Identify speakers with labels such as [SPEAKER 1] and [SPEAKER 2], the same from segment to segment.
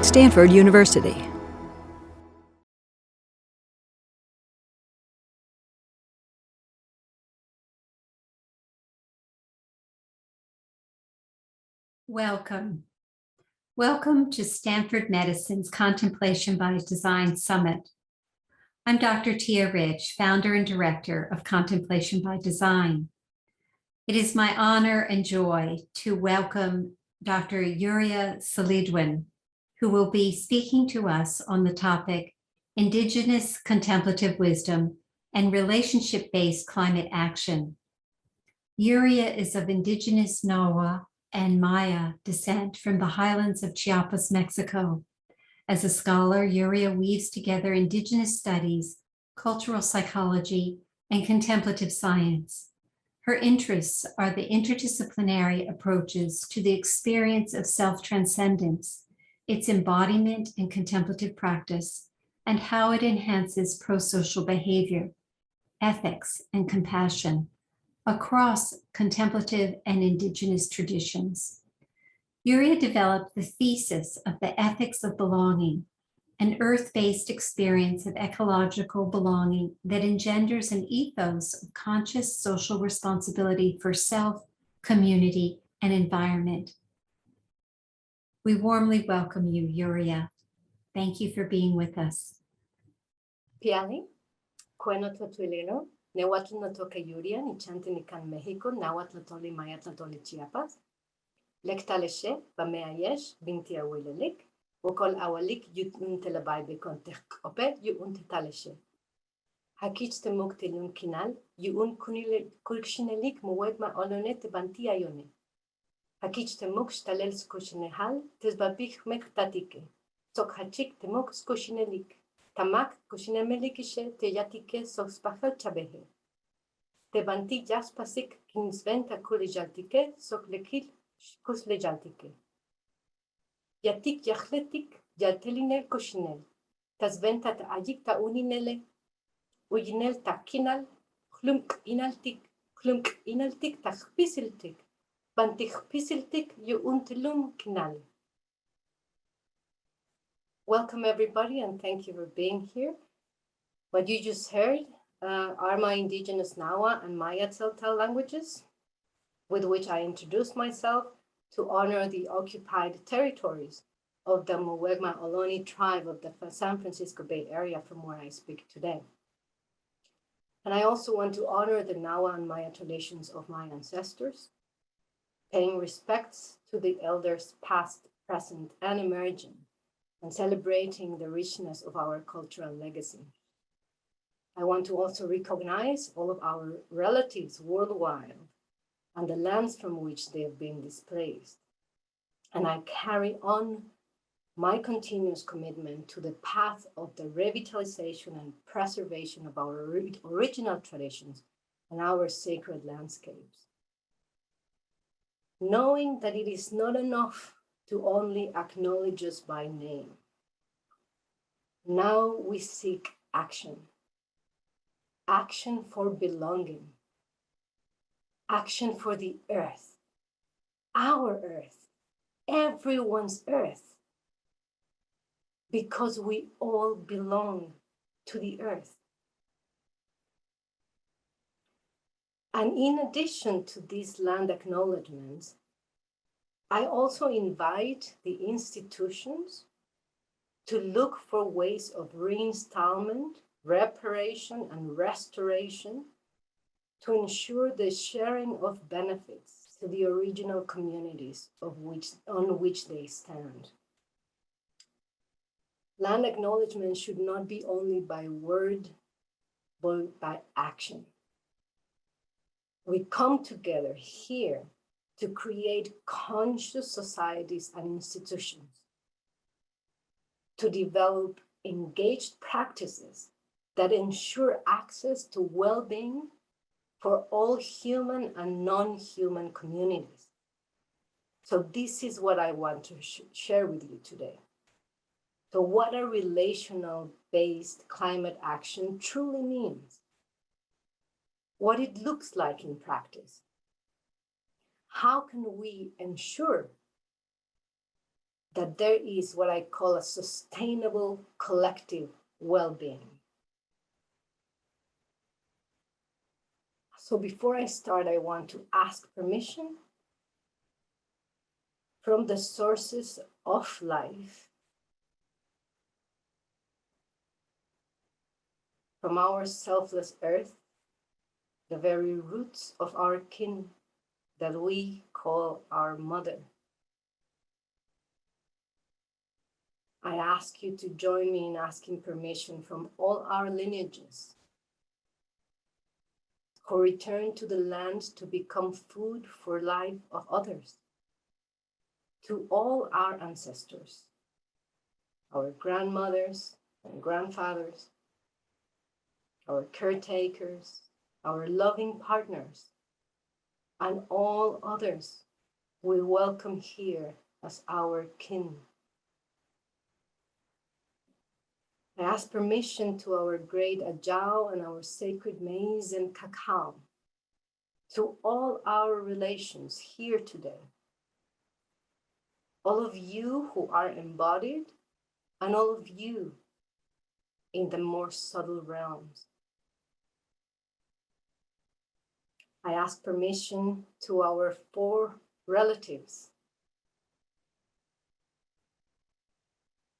[SPEAKER 1] Stanford University.
[SPEAKER 2] Welcome. Welcome to Stanford Medicine's Contemplation by Design Summit. I'm Dr. Tia Rich, founder and director of Contemplation by Design. It is my honor and joy to welcome Dr. Yuria Celidwen, who will be speaking to us on the topic Indigenous Contemplative Wisdom and Relationship-Based Climate Action. Yuria is of Indigenous Nahua and Maya descent from the highlands of Chiapas, Mexico. As a scholar, Yuria weaves together Indigenous studies, cultural psychology, and contemplative science. Her interests are the interdisciplinary approaches to the experience of self-transcendence, its embodiment and contemplative practice, and how it enhances pro-social behavior, ethics, and compassion across contemplative and Indigenous traditions. Yuria developed the thesis of the ethics of belonging, an earth-based experience of ecological belonging that engenders an ethos of conscious social responsibility for self, community, and environment. We warmly welcome you, Yuria. Thank you for being with us.
[SPEAKER 3] Piali, Cuenotlatulino, Nehuatl Yuria, Nichantinican Mexico, Nahuatl Mayatl Chiapas, Lectaleshe, Bameayesh, Bintia Wilelik, Okol Awalik, Yutun Telebai Contex Ope, Yun Taleshe. Hakich te Moktelun Kinal, Yun Kulkshinelik, Muegma Olonet Bantia Yone. Hakich te Mok Stalel Skoshinehal, Tesbabik Mektatike, Sok Hachik te Mok Skoshinelik. Tamak kushinemelikishe te yatike sok spachel chabehe. Te banti jaspasik kinsventa kulijaltike sok lekil kuslejaltike. Yatik yachletik jaltelinel kushinel. Tasventa ta ajik ta uninele. Uyinel ta kinal. Klunk inaltik ta pisiltik. Bantik pisiltik yu untelum kinal. Welcome, everybody, and thank you for being here. What you just heard are my Indigenous Nahua and Maya Tzeltal languages, with which I introduced myself to honor the occupied territories of the Muwegma Ohlone tribe of the San Francisco Bay Area from where I speak today. And I also want to honor the Nahua and Maya traditions of my ancestors, paying respects to the elders past, present, and emerging, and celebrating the richness of our cultural legacy. I want to also recognize all of our relatives worldwide and the lands from which they have been displaced. And I carry on my continuous commitment to the path of the revitalization and preservation of our original traditions and our sacred landscapes. Knowing that it is not enough to only acknowledge us by name. Now we seek action. Action for belonging. Action for the earth. Our earth. Everyone's earth. Because we all belong to the earth. And in addition to these land acknowledgements, I also invite the institutions to look for ways of reinstallment, reparation, and restoration to ensure the sharing of benefits to the original communities on which they stand. Land acknowledgement should not be only by word, but by action. We come together here to create conscious societies and institutions, to develop engaged practices that ensure access to well-being for all human and non-human communities. So this is what I want to share with you today. So what a relational-based climate action truly means, what it looks like in practice. How can we ensure that there is what I call a sustainable collective well-being. So before I start, I want to ask permission from the sources of life, from our selfless earth, the very roots of our kin that we call our mother. I ask you to join me in asking permission from all our lineages who return to the land to become food for life of others, to all our ancestors, our grandmothers and grandfathers, our caretakers, our loving partners, and all others we welcome here as our kin. I ask permission to our great Ajao and our sacred maize and cacao, to all our relations here today, all of you who are embodied, and all of you in the more subtle realms. I ask permission to our 4 relatives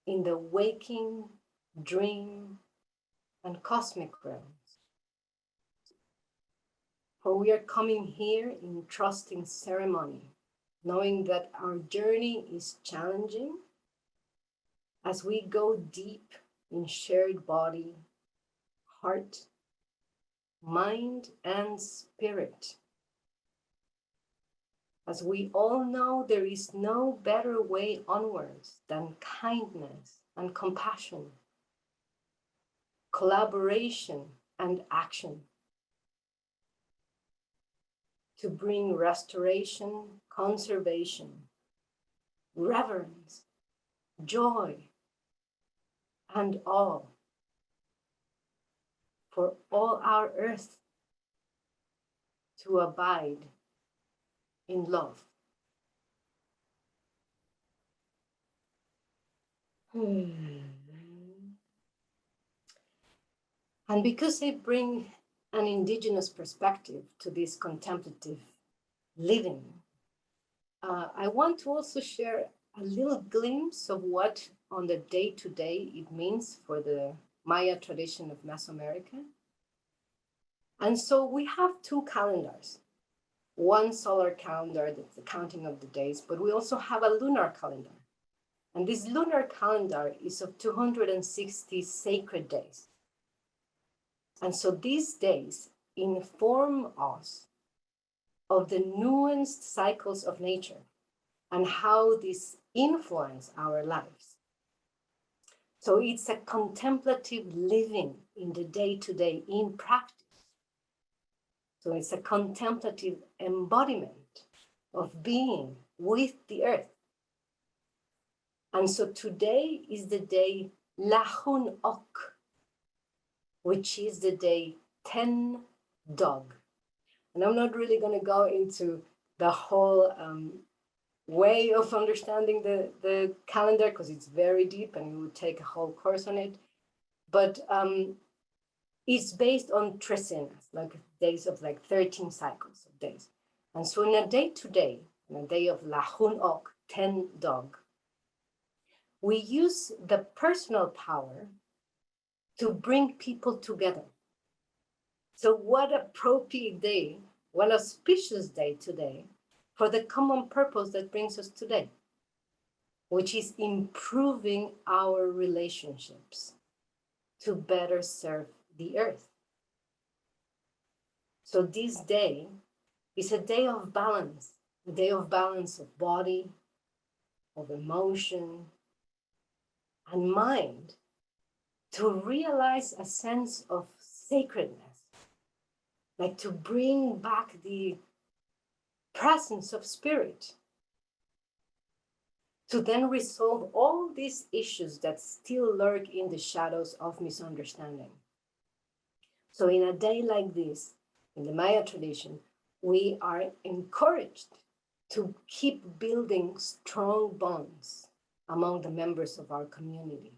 [SPEAKER 3] in the waking, dream, and cosmic realms. For we are coming here in trusting ceremony, knowing that our journey is challenging as we go deep in shared body, heart, mind, and spirit. As we all know, there is no better way onwards than kindness and compassion, collaboration and action, to bring restoration, conservation, reverence, joy, and awe for all our earth to abide in love. And because I bring an indigenous perspective to this contemplative living, I want to also share a little glimpse of what on the day-to-day it means for the Maya tradition of Mesoamerica. And so we have 2 calendars. One solar calendar, that's the counting of the days, but we also have a lunar calendar. And this lunar calendar is of 260 sacred days. And so these days inform us of the nuanced cycles of nature and how this influence our lives. So it's a contemplative living in the day-to-day in practice. So it's a contemplative embodiment of being with the earth. And so today is the day Lahun Ok, which is the day 10 dog. And I'm not really going to go into the whole way of understanding the calendar because it's very deep and we would take a whole course on it. But it's based on tresenas, like days of like 13 cycles of days. And so in a day-to-day, in a day of Lahun Ok, 10 dog, we use the personal power to bring people together. So what appropriate day, what auspicious day today for the common purpose that brings us today, which is improving our relationships to better serve the earth. So this day is a day of balance of body, of emotion, and mind, to realize a sense of sacredness, like to bring back the presence of spirit, to then resolve all these issues that still lurk in the shadows of misunderstanding. So in a day like this, in the Maya tradition, we are encouraged to keep building strong bonds among the members of our community.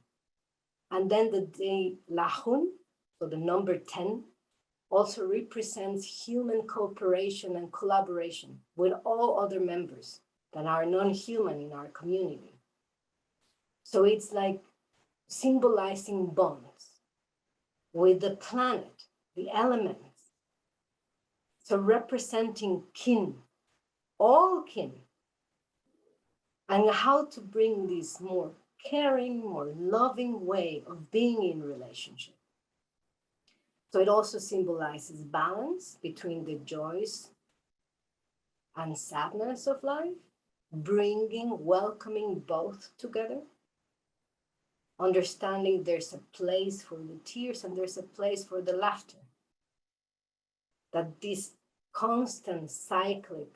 [SPEAKER 3] And then the day Lahun, so the number 10, also represents human cooperation and collaboration with all other members that are non-human in our community. So it's like symbolizing bonds with the planet, the elements. So representing kin, all kin, and how to bring this more caring, more loving way of being in relationship. So it also symbolizes balance between the joys and sadness of life, bringing, welcoming both together, understanding there's a place for the tears and there's a place for the laughter. That this constant cyclic,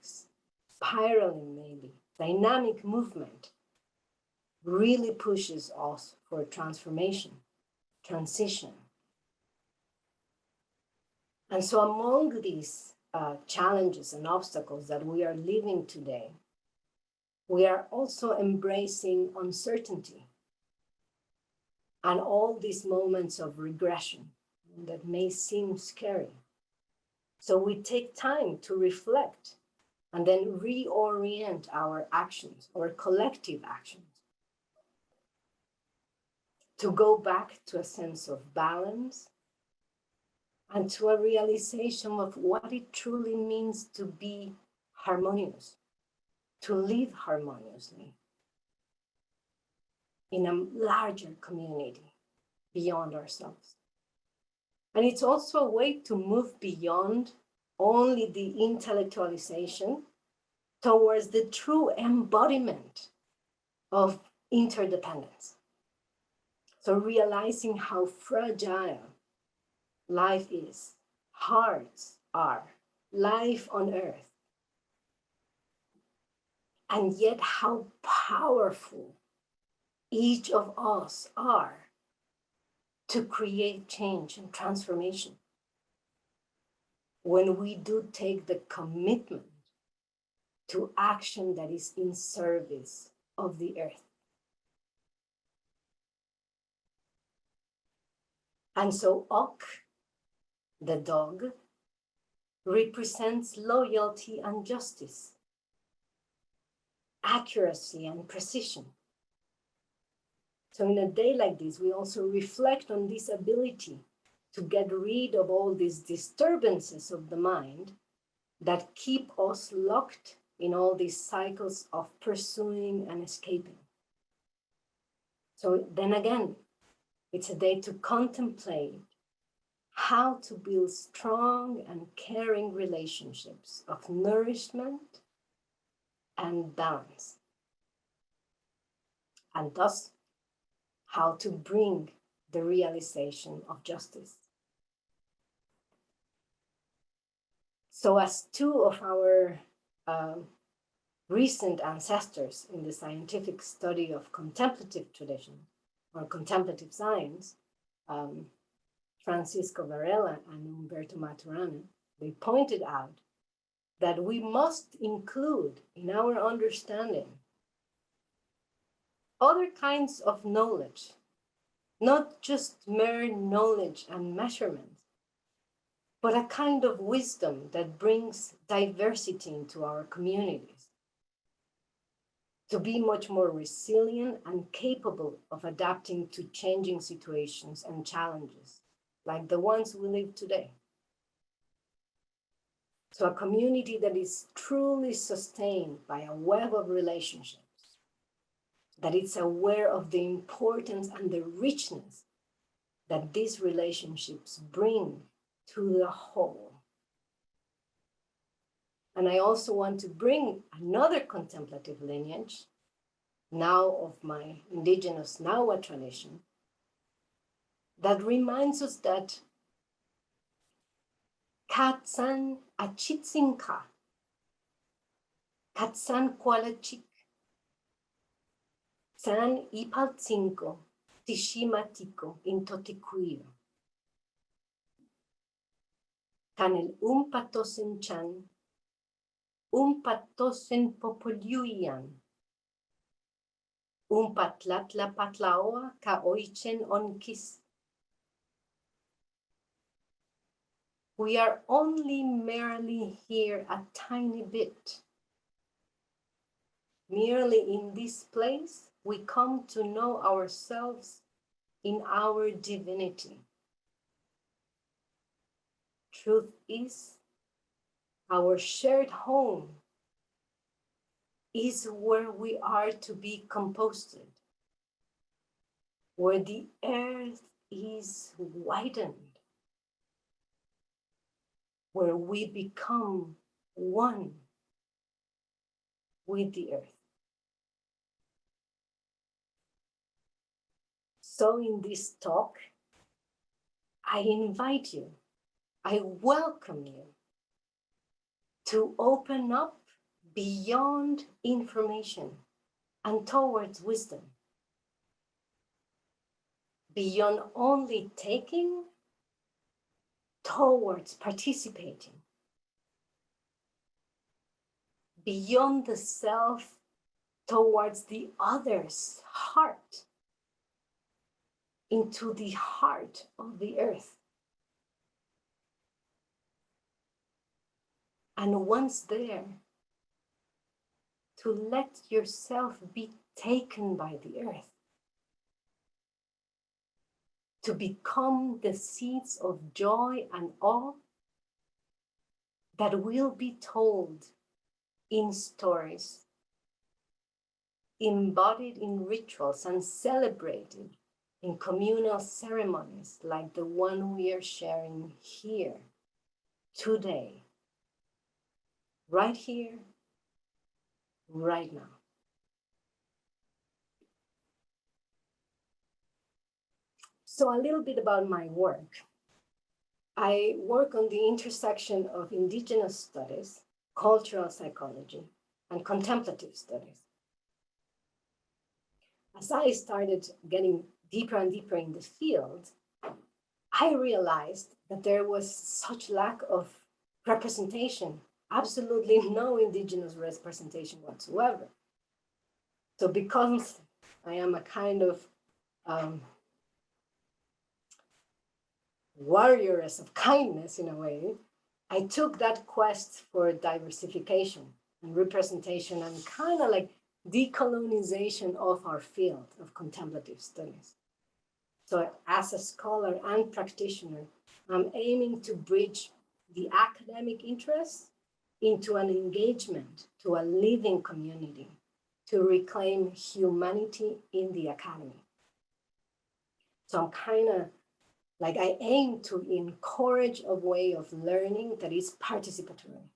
[SPEAKER 3] spiraling maybe, dynamic movement really pushes us for transformation, transition. And so among these challenges and obstacles that we are living today, we are also embracing uncertainty and all these moments of regression that may seem scary. So we take time to reflect and then reorient our actions, our collective actions, to go back to a sense of balance and to a realization of what it truly means to be harmonious, to live harmoniously in a larger community beyond ourselves. And it's also a way to move beyond only the intellectualization towards the true embodiment of interdependence. So realizing how fragile life is, hearts are, life on earth, and yet how powerful each of us are to create change and transformation when we do take the commitment to action that is in service of the earth. And so Ok, the dog, represents loyalty and justice, accuracy and precision. So in a day like this, we also reflect on this ability to get rid of all these disturbances of the mind that keep us locked in all these cycles of pursuing and escaping. So then again, it's a day to contemplate how to build strong and caring relationships of nourishment and balance, and thus how to bring the realization of justice. So as two of our recent ancestors in the scientific study of contemplative tradition or contemplative science, Francisco Varela and Umberto Maturana, they pointed out that we must include in our understanding other kinds of knowledge, not just mere knowledge and measurement, but a kind of wisdom that brings diversity into our communities, to be much more resilient and capable of adapting to changing situations and challenges, like the ones we live today. So a community that is truly sustained by a web of relationships, that it's aware of the importance and the richness that these relationships bring to the whole. And I also want to bring another contemplative lineage, now of my indigenous Nawa tradition, that reminds us that Katsan achitsinka, Katsan kualachik, San ipaltsinko, tishimatiko intotikuyo. Kanel umpatosen chan, umpatosen populiuyan. Umpatlatla patlaoa ka oichen onkis. We are only merely here a tiny bit. Merely in this place, we come to know ourselves in our divinity. Truth is, our shared home is where we are to be composted, where the earth is widened, where we become one with the earth. So in this talk, I invite you, I welcome you to open up beyond information and towards wisdom, beyond only taking towards participating, beyond the self towards the other's heart, into the heart of the earth. And once there, to let yourself be taken by the earth, to become the seeds of joy and awe that will be told in stories, embodied in rituals and celebrated in communal ceremonies like the one we are sharing here today, right here, right now. So a little bit about my work. I work on the intersection of Indigenous studies, cultural psychology, and contemplative studies. As I started getting deeper and deeper in the field, I realized that there was such lack of representation, absolutely no Indigenous representation whatsoever. So because I am a kind of warrioress of kindness in a way, I took that quest for diversification and representation and kind of like decolonization of our field of contemplative studies. So as a scholar and practitioner, I'm aiming to bridge the academic interest into an engagement to a living community to reclaim humanity in the academy. So I'm kind of like, I aim to encourage a way of learning that is participatory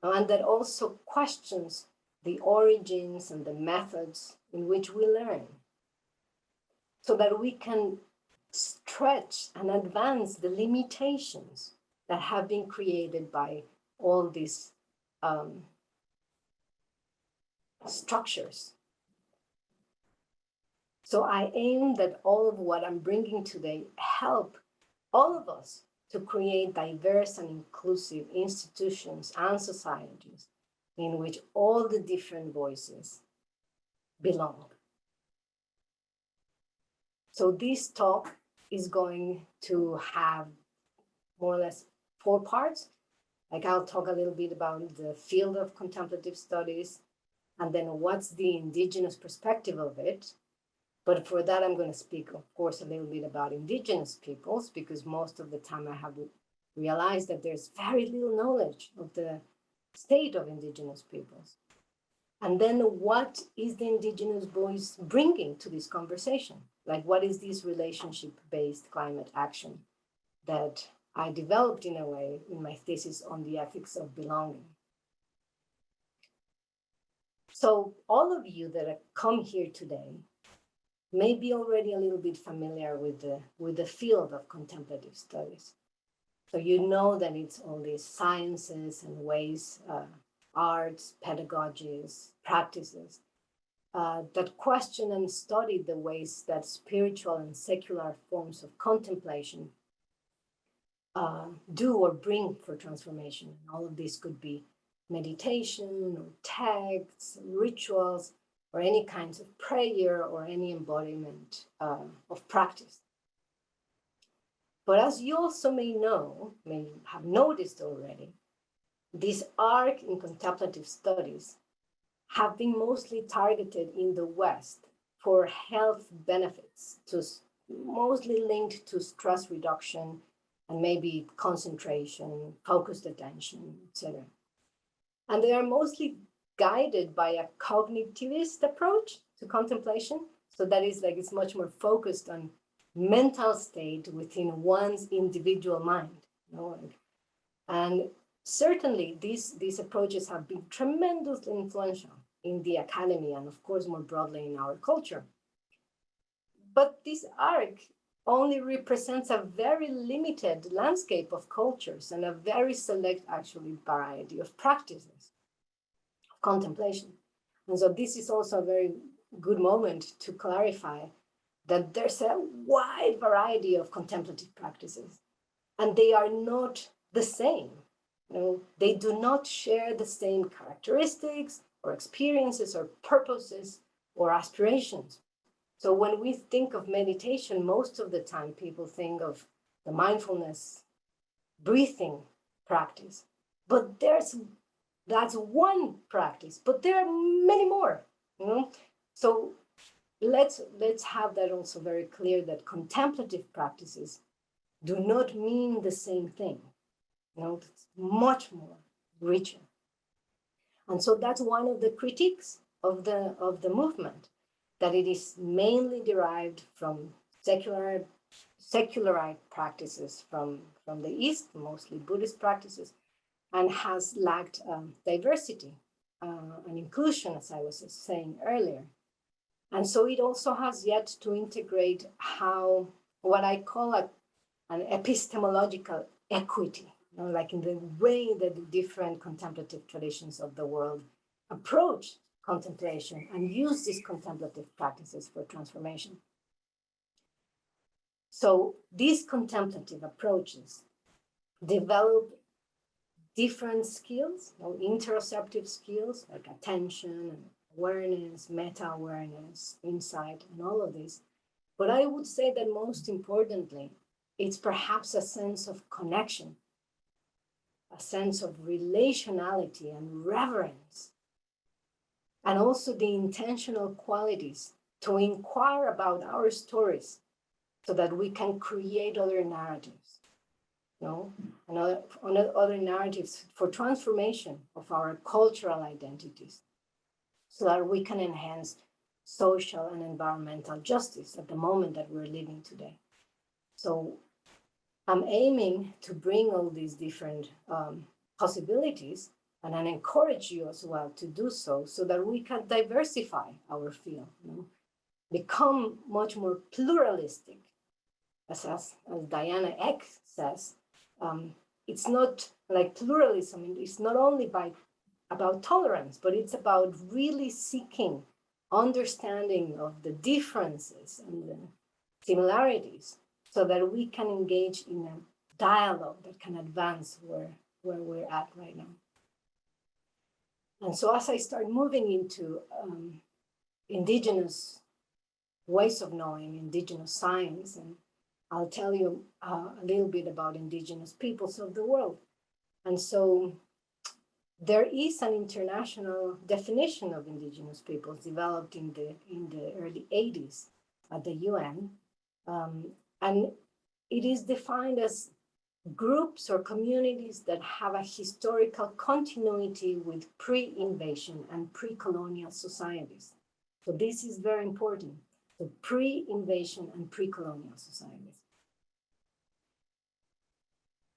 [SPEAKER 3] and that also questions the origins and the methods in which we learn, so that we can stretch and advance the limitations that have been created by all these structures. So I aim that all of what I'm bringing today help all of us to create diverse and inclusive institutions and societies in which all the different voices belong. So this talk is going to have more or less 4 parts. Like, I'll talk a little bit about the field of contemplative studies, and then what's the Indigenous perspective of it. But for that, I'm going to speak, of course, a little bit about Indigenous peoples, because most of the time I have realized that there's very little knowledge of the state of Indigenous peoples. And then what is the Indigenous voice bringing to this conversation? Like, what is this relationship-based climate action that I developed in a way in my thesis on the ethics of belonging? So all of you that have come here today may be already a little bit familiar with the field of contemplative studies. So you know that it's all these sciences and ways, arts, pedagogies, practices that question and study the ways that spiritual and secular forms of contemplation do or bring for transformation. And all of this could be meditation or texts, rituals, or any kinds of prayer or any embodiment of practice. But as you also may have noticed already, this arc in contemplative studies have been mostly targeted in the West for health benefits, mostly linked to stress reduction and maybe concentration, focused attention, etc. And they are mostly guided by a cognitivist approach to contemplation. So that is like, it's much more focused on mental state within one's individual mind. And certainly these approaches have been tremendously influential in the academy and of course more broadly in our culture. But this arc only represents a very limited landscape of cultures and a very select actually variety of practices of contemplation. And so this is also a very good moment to clarify that there's a wide variety of contemplative practices and they are not the same. They do not share the same characteristics or experiences or purposes or aspirations. So when we think of meditation, most of the time people think of the mindfulness breathing practice, but that's one practice, but there are many more. So let's have that also very clear, that contemplative practices do not mean the same thing. It's much more richer. And so that's one of the critiques of the movement, that it is mainly derived from secularized practices from the East, mostly Buddhist practices, and has lacked diversity and inclusion, as I was saying earlier. And so it also has yet to integrate what I call an epistemological equity, like in the way that the different contemplative traditions of the world approach contemplation and use these contemplative practices for transformation. So these contemplative approaches develop different skills, interoceptive skills like attention, awareness, meta-awareness, insight, and all of this. But I would say that most importantly, it's perhaps a sense of connection, a sense of relationality and reverence, and also the intentional qualities to inquire about our stories so that we can create other narratives, and other narratives for transformation of our cultural identities so that we can enhance social and environmental justice at the moment that we're living today. So I'm aiming to bring all these different possibilities, and I encourage you as well to do so that we can diversify our field, become much more pluralistic. As Diana Eck says, it's not like pluralism, it's not only about tolerance, but it's about really seeking understanding of the differences and the similarities so that we can engage in a dialogue that can advance where we're at right now. And so as I start moving into indigenous ways of knowing, indigenous science, and I'll tell you a little bit about indigenous peoples of the world. And so there is an international definition of indigenous peoples developed in the early 80s at the UN. And it is defined as groups or communities that have a historical continuity with pre-invasion and pre-colonial societies. So this is very important. So pre-invasion and pre-colonial societies.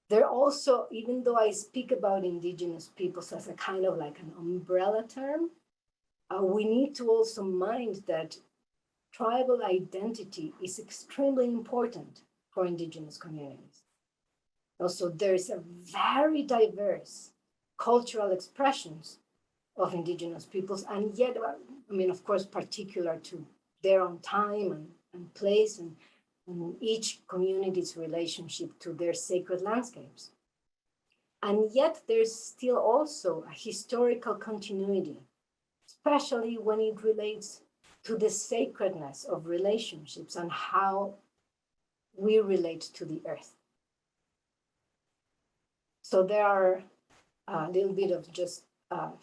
[SPEAKER 3] There also, even though I speak about indigenous peoples as a kind of like an umbrella term, we need to also mind that tribal identity is extremely important for indigenous communities. Also, there's a very diverse cultural expressions of indigenous peoples, and yet, of course, particular to their own time and place and each community's relationship to their sacred landscapes. And yet there's still also a historical continuity especially when it relates to the sacredness of relationships and how we relate to the earth. So there are a little bit of just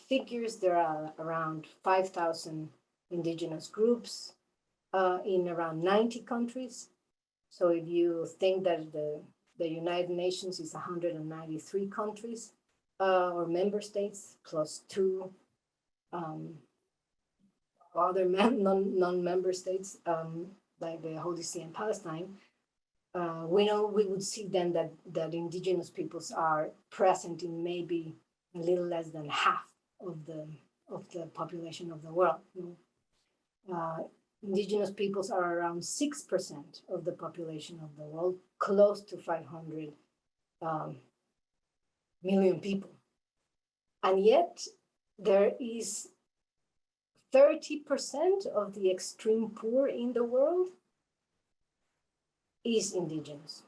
[SPEAKER 3] figures. There are around 5,000 indigenous groups in around 90 countries. So if you think that the United Nations is 193 countries or member states, plus two other non-member states, like the Holy See and Palestine, we would see then that indigenous peoples are present in maybe a little less than half of the population of the world. Indigenous peoples are around 6% of the population of the world, close to 500 million people. And yet there is 30% of the extreme poor in the world is indigenous.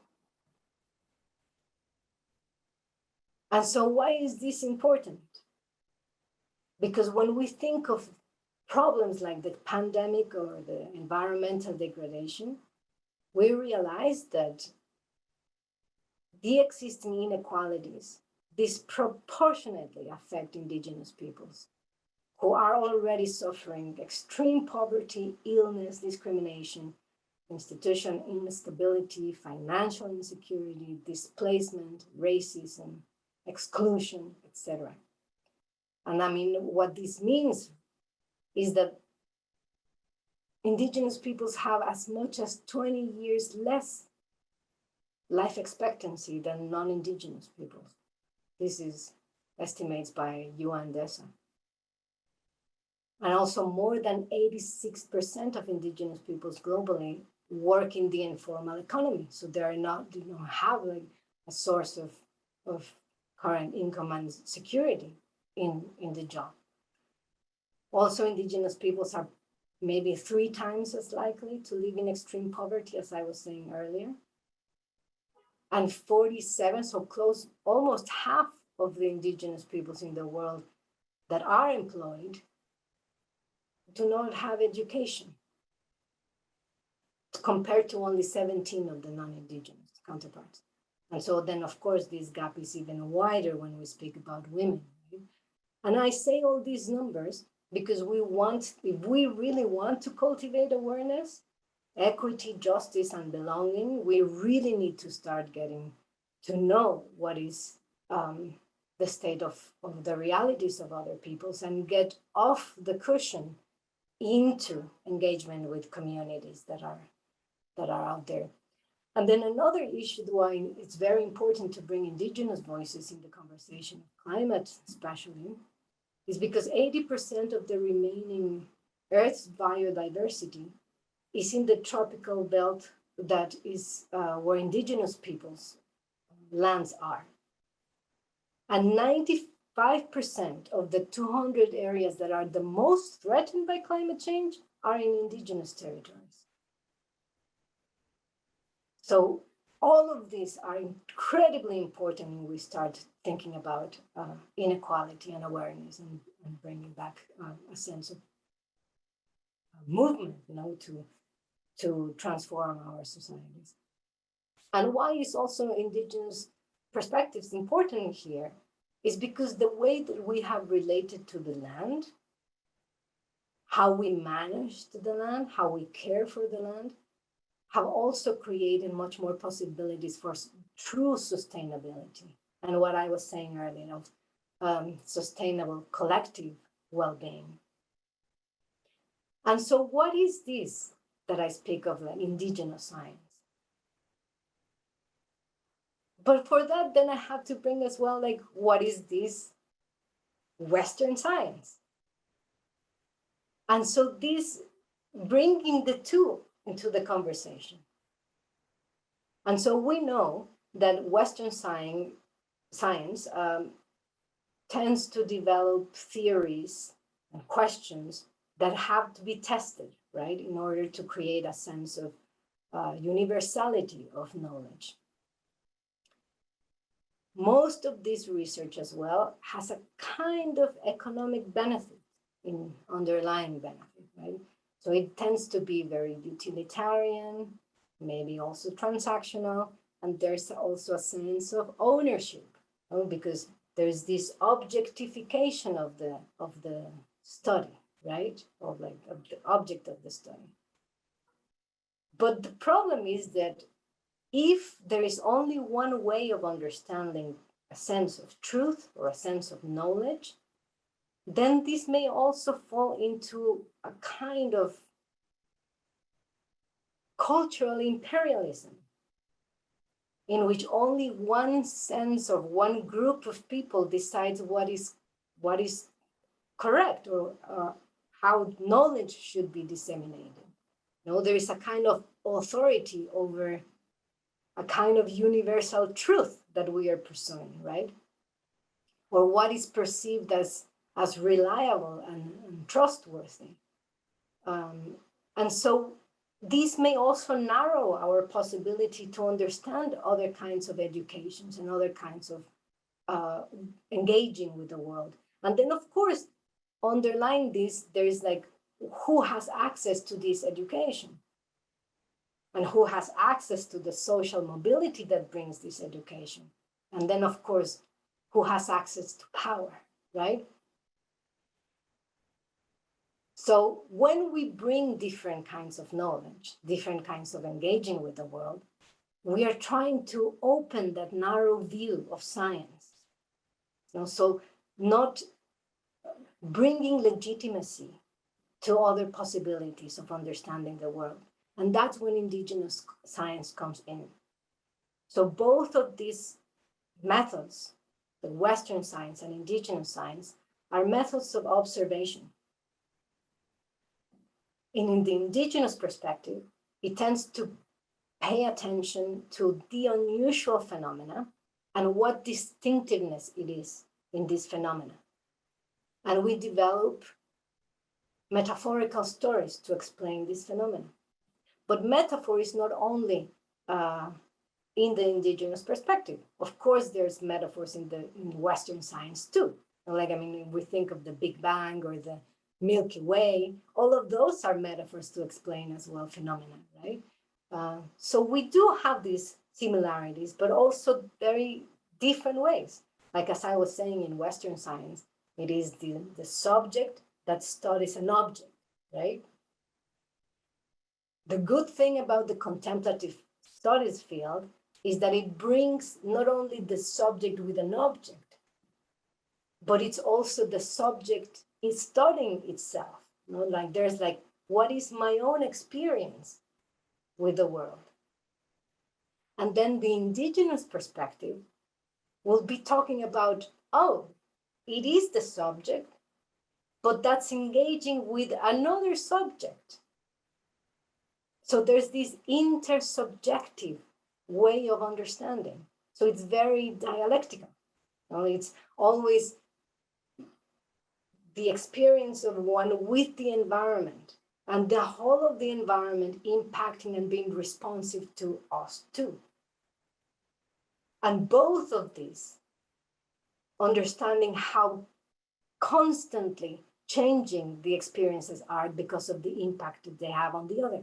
[SPEAKER 3] And so why is this important? Because when we think of problems like the pandemic or the environmental degradation, we realize that the existing inequalities disproportionately affect indigenous peoples who are already suffering extreme poverty, illness, discrimination, institutional instability, financial insecurity, displacement, racism, exclusion, etc. And I mean, what this means is that indigenous peoples have as much as 20 years less life expectancy than non-indigenous peoples. This is estimates by UNDESA. And also more than 86% of indigenous peoples globally work in the informal economy. So they don't have like a source of current income and security in the job. Also, indigenous peoples are maybe 3 times as likely to live in extreme poverty, as I was saying earlier. And 47, so close, almost half of the indigenous peoples in the world that are employed do not have education, compared to only 17 of the non-indigenous counterparts. And so then, of course, this gap is even wider when we speak about women. Right? And I say all these numbers because if we really want to cultivate awareness, equity, justice, and belonging, we really need to start getting to know what is the state of the realities of other peoples and get off the cushion into engagement with communities that are out there. And then another issue why it's very important to bring indigenous voices in the conversation of climate, especially, is because 80% of the remaining Earth's biodiversity is in the tropical belt that is where indigenous peoples' lands are. And 95% of the 200 areas that are the most threatened by climate change are in indigenous territories. So all of these are incredibly important when we start thinking about inequality and awareness and bringing back a sense of movement, to transform our societies. And why is also indigenous perspectives important here is because the way that we have related to the land, how we manage the land, how we care for the land, have also created much more possibilities for true sustainability. And what I was saying earlier of sustainable collective well-being. And so what is this that I speak of, like indigenous science? But for that, then I have to bring as well, like, what is this Western science? And so this bringing the two into the conversation. And so we know that Western science tends to develop theories and questions that have to be tested, right, in order to create a sense of universality of knowledge. Most of this research as well has a kind of economic benefit in underlying benefit, right? So it tends to be very utilitarian, maybe also transactional, and there's also a sense of ownership, because there's this objectification of the study, right? Of like of the object of the study. But the problem is that if there is only one way of understanding a sense of truth or a sense of knowledge, then this may also fall into a kind of cultural imperialism, in which only one sense of one group of people decides what is correct, or how knowledge should be disseminated. There is a kind of authority over a kind of universal truth that we are pursuing, right? Or what is perceived as reliable and trustworthy. And so this may also narrow our possibility to understand other kinds of educations and other kinds of engaging with the world. And then, of course, underlying this, there is like, who has access to this education? And who has access to the social mobility that brings this education? And then, of course, who has access to power, right? So when we bring different kinds of knowledge, different kinds of engaging with the world, we are trying to open that narrow view of science. So not bringing legitimacy to other possibilities of understanding the world. And that's when indigenous science comes in. So both of these methods, the Western science and indigenous science, are methods of observation. In the indigenous perspective, it tends to pay attention to the unusual phenomena and what distinctiveness it is in this phenomena. And we develop metaphorical stories to explain this phenomenon. But metaphor is not only in the indigenous perspective. Of course, there's metaphors in Western science too. Like, we think of the Big Bang or the Milky Way, all of those are metaphors to explain as well phenomena, right? So we do have these similarities, but also very different ways. Like, as I was saying, in Western science, it is the subject that studies an object, right? The good thing about the contemplative studies field is that it brings not only the subject with an object, but it's also the subject is studying itself. Like, there's like, what is my own experience with the world? And then the indigenous perspective will be talking about, it is the subject, but that's engaging with another subject. So there's this intersubjective way of understanding. So it's very dialectical. It's always the experience of one with the environment, and the whole of the environment impacting and being responsive to us too. And both of these, understanding how constantly changing the experiences are because of the impact that they have on the other.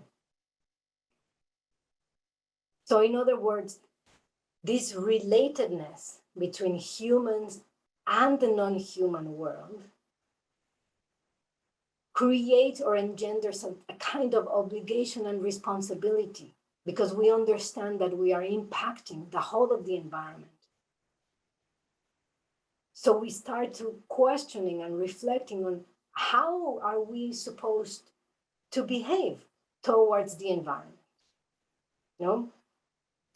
[SPEAKER 3] So in other words, this relatedness between humans and the non-human world creates or engenders a kind of obligation and responsibility, because we understand that we are impacting the whole of the environment. So we start to questioning and reflecting on how are we supposed to behave towards the environment.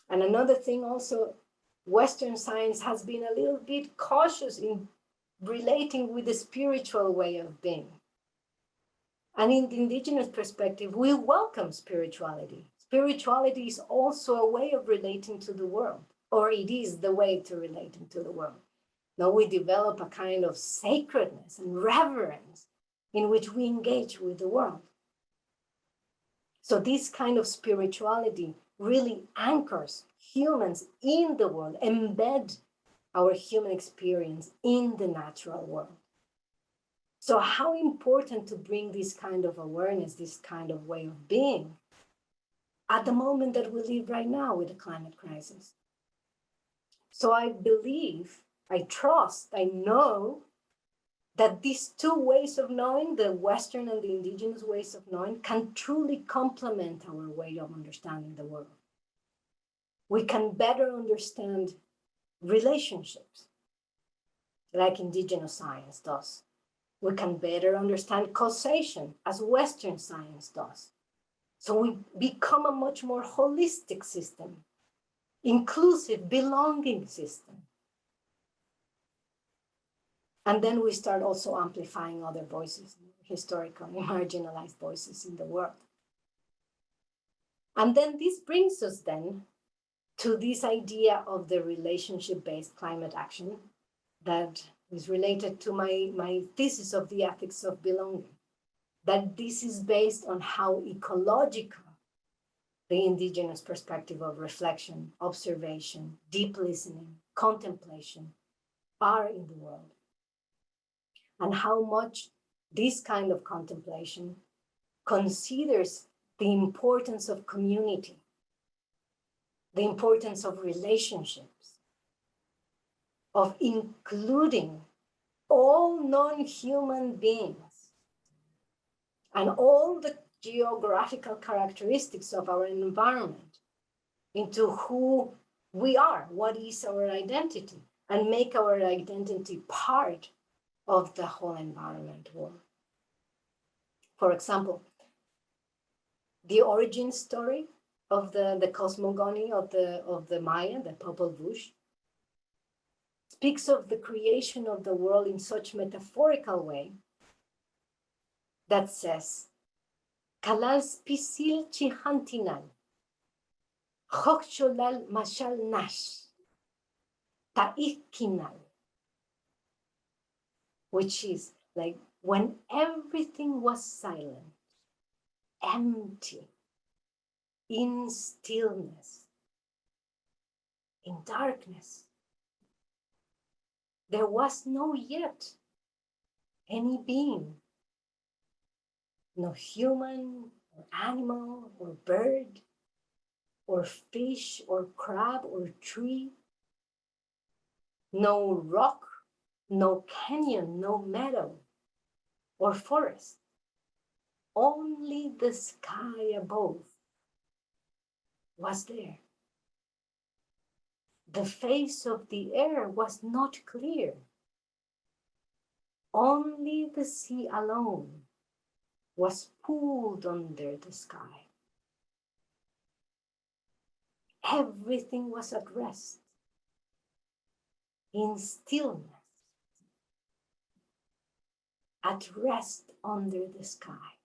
[SPEAKER 3] And another thing also, Western science has been a little bit cautious in relating with the spiritual way of being. And in the indigenous perspective, we welcome spirituality. Spirituality is also a way of relating to the world, or it is the way to relating to the world. Now we develop a kind of sacredness and reverence in which we engage with the world. So this kind of spirituality really anchors humans in the world, embed our human experience in the natural world. So how important to bring this kind of awareness, this kind of way of being at the moment that we live right now with the climate crisis. So I believe, I trust, I know that these two ways of knowing, the Western and the indigenous ways of knowing, can truly complement our way of understanding the world. We can better understand relationships, like indigenous science does. We can better understand causation, as Western science does. So we become a much more holistic system, inclusive, belonging system. And then we start also amplifying other voices, historically marginalized voices in the world. And then this brings us then to this idea of the relationship-based climate action that is related to my thesis of the ethics of belonging, that this is based on how ecological the indigenous perspective of reflection, observation, deep listening, contemplation are in the world, and how much this kind of contemplation considers the importance of community, the importance of relationships, of including all non-human beings and all the geographical characteristics of our environment into who we are, what is our identity, and make our identity part of the whole environment world. For example, the origin story of the cosmogony of the Maya, the Popol Vuh, speaks of the creation of the world in such metaphorical way that says, Kalal spisil chihantinal, chokcholal mashal nash, ta'ikinal, which is like when everything was silent, empty, in stillness, in darkness, there was no yet any being, no human or animal or bird or fish or crab or tree, no rock, no canyon, no meadow or forest, only the sky above was there. The face of the air was not clear. Only the sea alone was pooled under the sky. Everything was at rest, in stillness, at rest under the sky.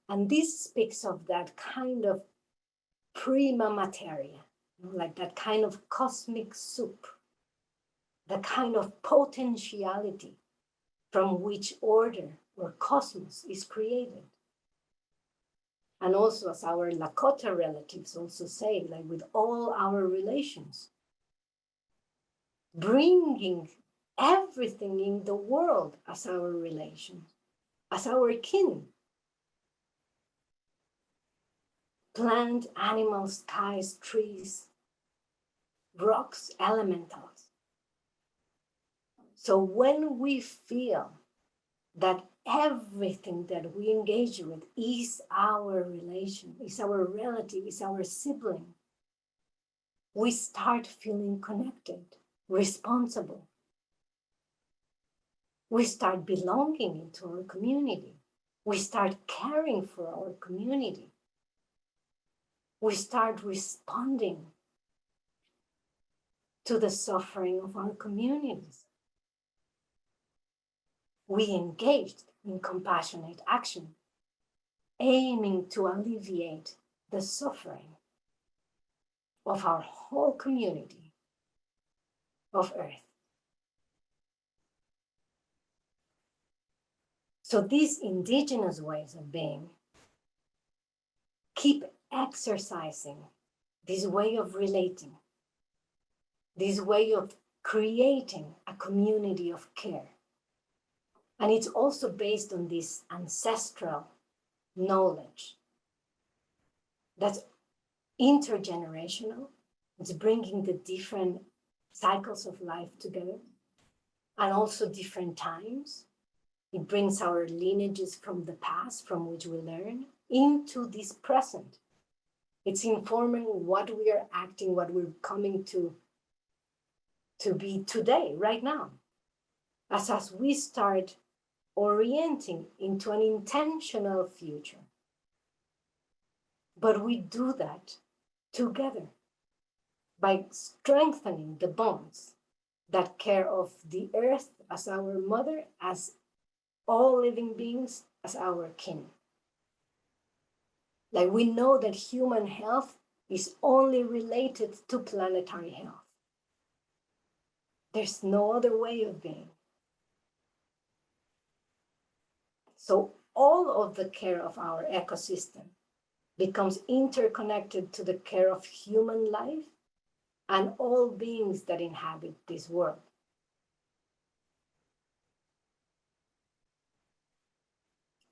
[SPEAKER 3] And this speaks of that kind of prima materia, like that kind of cosmic soup, the kind of potentiality from which order or cosmos is created. And also, as our Lakota relatives also say, like with all our relations, bringing everything in the world as our relations, as our kin. Plant, animals, skies, trees, rocks, elementals. So when we feel that everything that we engage with is our relation, is our relative, is our sibling, we start feeling connected, responsible. We start belonging into our community. We start caring for our community. We start responding to the suffering of our communities. We engaged in compassionate action, aiming to alleviate the suffering of our whole community of Earth. So these indigenous ways of being keep exercising this way of relating, this way of creating a community of care. And it's also based on this ancestral knowledge that's intergenerational. It's bringing the different cycles of life together and also different times. It brings our lineages from the past, from which we learn, into this present. It's informing what we are acting, what we're coming to be today, right now. As we start orienting into an intentional future. But we do that together by strengthening the bonds that care of the earth as our mother, as all living beings, as our kin. Like we know that human health is only related to planetary health. There's no other way of being. So all of the care of our ecosystem becomes interconnected to the care of human life and all beings that inhabit this world.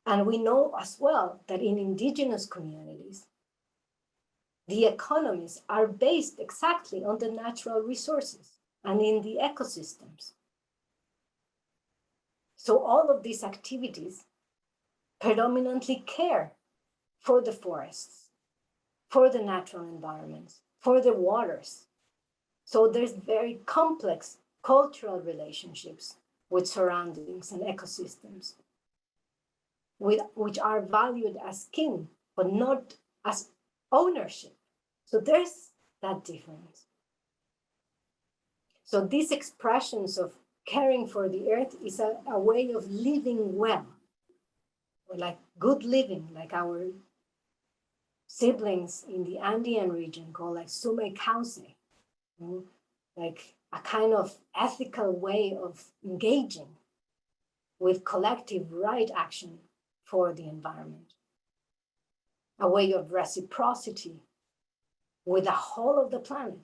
[SPEAKER 3] And we know as well that in indigenous communities, the economies are based exactly on the natural resources and in the ecosystems. So all of these activities predominantly care for the forests, for the natural environments, for the waters. So there's very complex cultural relationships with surroundings and ecosystems, which are valued as kin, but not as ownership. So there's that difference. So these expressions of caring for the earth is a way of living well, or like good living, like our siblings in the Andean region call like sume cause, like a kind of ethical way of engaging with collective right action for the environment, a way of reciprocity with the whole of the planet.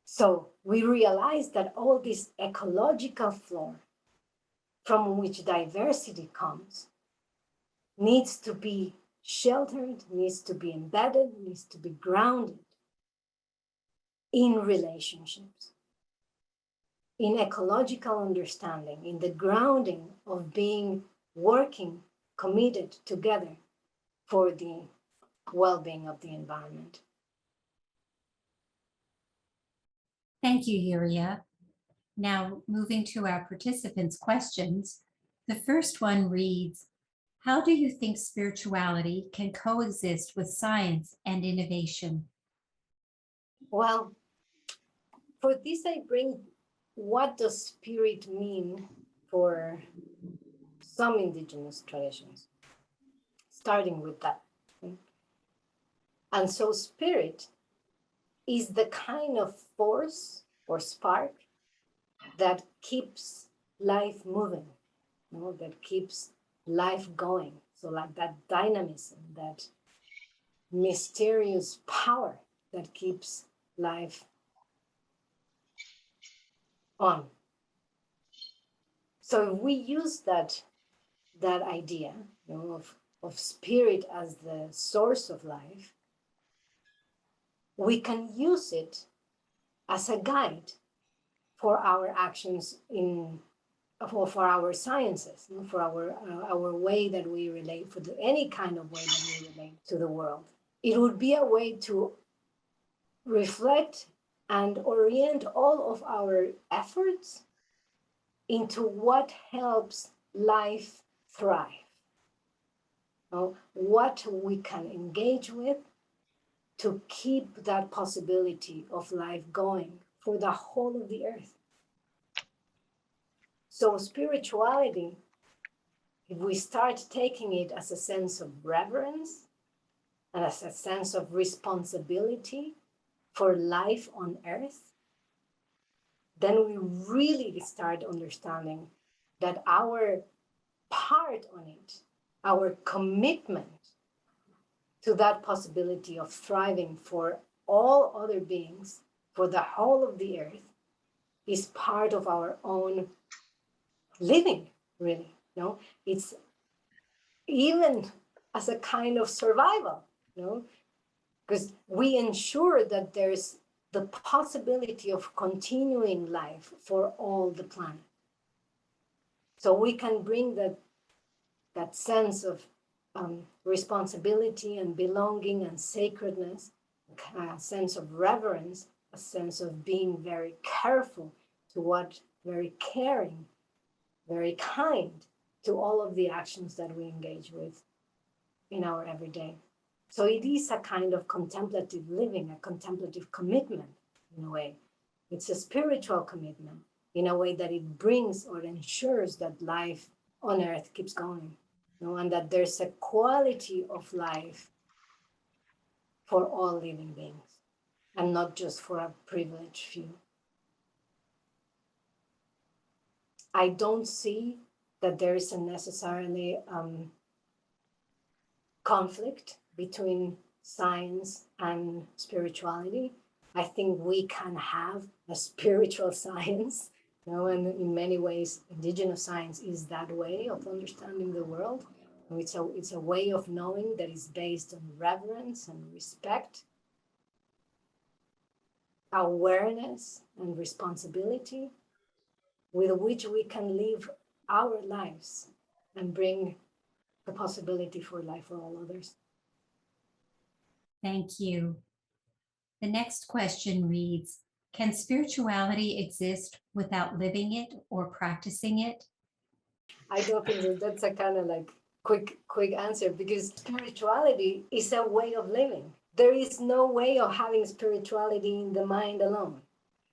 [SPEAKER 3] So we realize that all this ecological flora from which diversity comes needs to be sheltered, needs to be embedded, needs to be grounded in relationships, in ecological understanding, in the grounding of being working, committed together for the well-being of the environment.
[SPEAKER 2] Thank you, Yuria. Now, moving to our participants' questions. The first one reads, how do you think spirituality can coexist with science and innovation?
[SPEAKER 3] Well, for this I bring what does spirit mean for some indigenous traditions, starting with that. And so spirit is the kind of force or spark that keeps life moving, that keeps life going. So like that dynamism, that mysterious power that keeps life on. So if we use that idea of spirit as the source of life, we can use it as a guide for our actions for our sciences, for our way that we relate, for any kind of way that we relate to the world. It would be a way to reflect and orient all of our efforts into what helps life thrive. What we can engage with to keep that possibility of life going for the whole of the earth. So spirituality, if we start taking it as a sense of reverence and as a sense of responsibility for life on earth, then we really start understanding that our part on it, our commitment to that possibility of thriving for all other beings, for the whole of the earth, is part of our own living, really. It's even as a kind of survival, because we ensure that there's the possibility of continuing life for all the planet. So we can bring that sense of responsibility and belonging and sacredness, a sense of reverence, a sense of being very careful to what, very caring, very kind to all of the actions that we engage with in our everyday. So it is a kind of contemplative living, a contemplative commitment in a way. It's a spiritual commitment in a way that it brings or ensures that life on earth keeps going, and that there's a quality of life for all living beings and not just for a privileged few. I don't see that there is a necessarily conflict between science and spirituality. I think we can have a spiritual science, and in many ways, indigenous science is that way of understanding the world. It's a way of knowing that is based on reverence and respect, awareness and responsibility, with which we can live our lives and bring the possibility for life for all others.
[SPEAKER 2] Thank you. The next question reads, can spirituality exist without living it or practicing it?
[SPEAKER 3] I don't think that's a kind of like quick answer, because spirituality is a way of living. There is no way of having spirituality in the mind alone.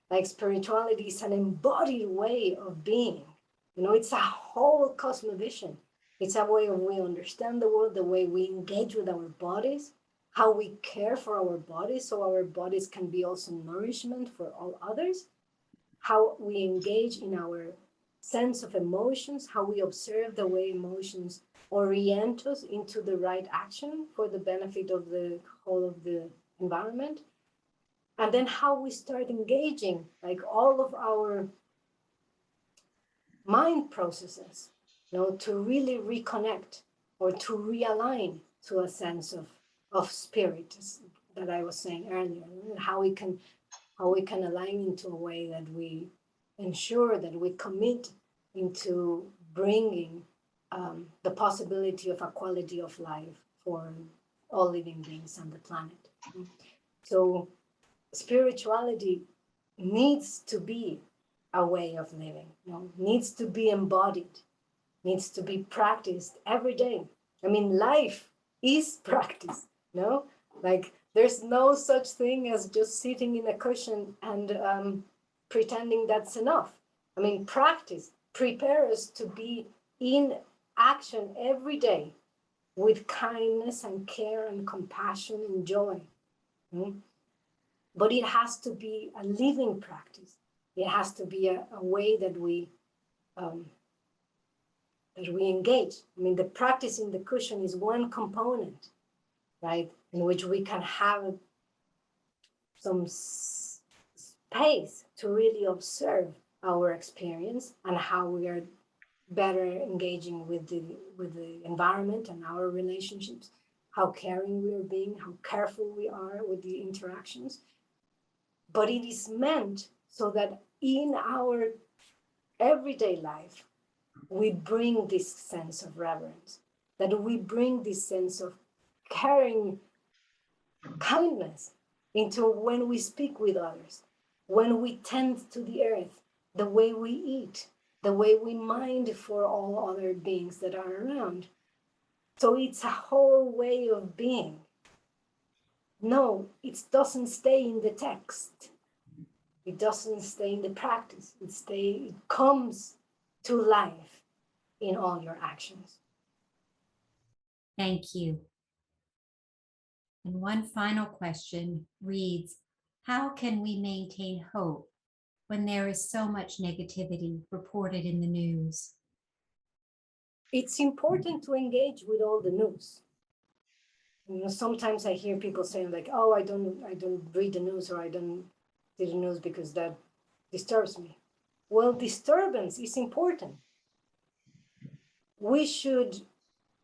[SPEAKER 3] Like, spirituality is an embodied way of being. It's a whole cosmovision. It's a way of we understand the world, the way we engage with our bodies, how we care for our bodies so our bodies can be also nourishment for all others, how we engage in our sense of emotions, how we observe the way emotions orient us into the right action for the benefit of the whole of the environment. And then how we start engaging, like, all of our mind processes, to really reconnect or to realign to a sense of spirit that I was saying earlier, and how we can align into a way that we ensure that we commit into bringing the possibility of a quality of life for all living beings on the planet. So spirituality needs to be a way of living, needs to be embodied, needs to be practiced every day. I mean, life is practice, like, there's no such thing as just sitting in a cushion and pretending that's enough. I mean, practice prepares us to be in action every day with kindness and care and compassion and joy. But it has to be a living practice. It has to be a way that we engage. I mean, the practice in the cushion is one component, right, in which we can have some space to really observe our experience and how we are better engaging with the environment and our relationships, how caring we are being, how careful we are with the interactions. But it is meant so that in our everyday life, we bring this sense of reverence, that we bring this sense of caring kindness into when we speak with others, when we tend to the earth, the way we eat, the way we mind for all other beings that are around. So it's a whole way of being. No, it doesn't stay in the text. It doesn't stay in the practice. It comes to life in all your actions.
[SPEAKER 2] Thank you. And one final question reads, how can we maintain hope when there is so much negativity reported in the news?
[SPEAKER 3] It's important to engage with all the news. Sometimes I hear people saying like, oh, I don't read the news, or I don't see the news because that disturbs me. Well, disturbance is important. We should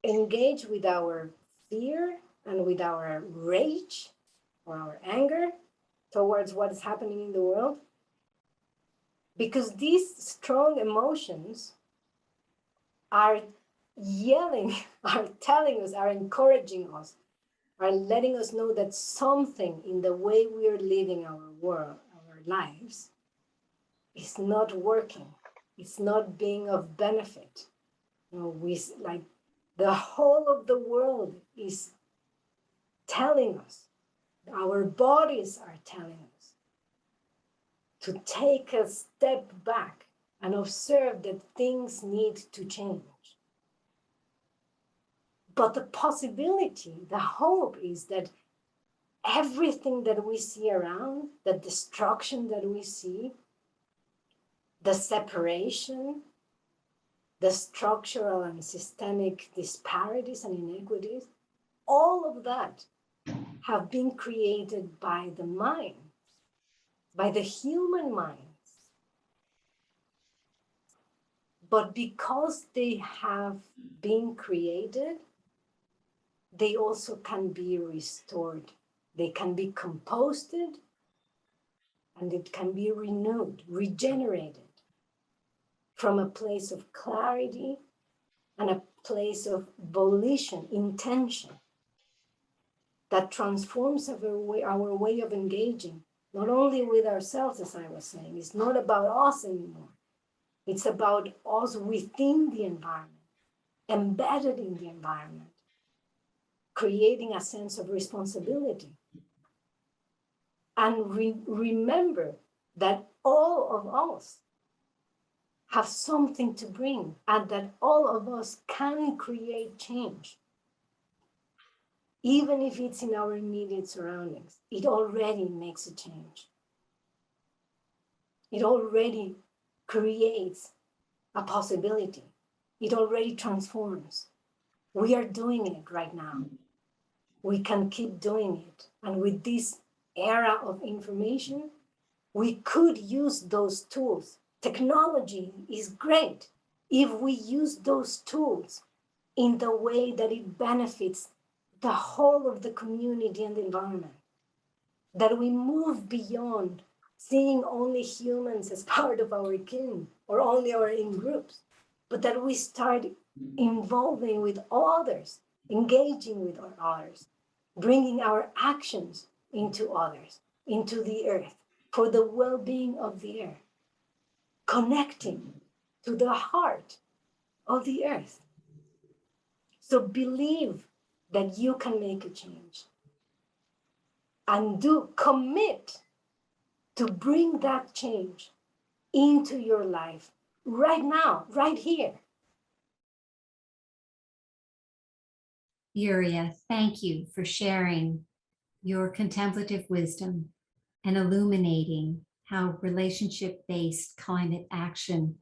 [SPEAKER 3] engage with our fear and with our rage or our anger towards what is happening in the world, because these strong emotions are yelling, are telling us, are encouraging us, are letting us know that something in the way we are living our world, our lives, is not working. It's not being of benefit. We like the whole of the world is telling us, our bodies are telling us to take a step back and observe that things need to change. But the possibility, the hope is that everything that we see around, the destruction that we see, the separation, the structural and systemic disparities and inequities, all of that have been created by the mind, by the human minds. But because they have been created, they also can be restored. They can be composted, and it can be renewed, regenerated from a place of clarity and a place of volition, intention, that transforms our way of engaging, not only with ourselves, as I was saying. It's not about us anymore. It's about us within the environment, embedded in the environment, creating a sense of responsibility. And remember that all of us have something to bring, and that all of us can create change. Even if it's in our immediate surroundings, it already makes a change. It already creates a possibility. It already transforms. We are doing it right now. We can keep doing it. And with this era of information, we could use those tools. Technology is great if we use those tools in the way that it benefits the whole of the community and the environment. That we move beyond seeing only humans as part of our kin or only our in-groups, but that we start involving with others, engaging with others, bringing our actions into others, into the earth, for the well-being of the earth, connecting to the heart of the earth. So believe that you can make a change, and commit to bring that change into your life right now, right here.
[SPEAKER 2] Yuria, thank you for sharing your contemplative wisdom and illuminating how relationship-based climate action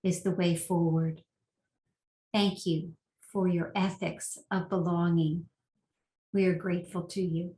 [SPEAKER 2] is the way forward. Thank you for your ethics of belonging. We are grateful to you.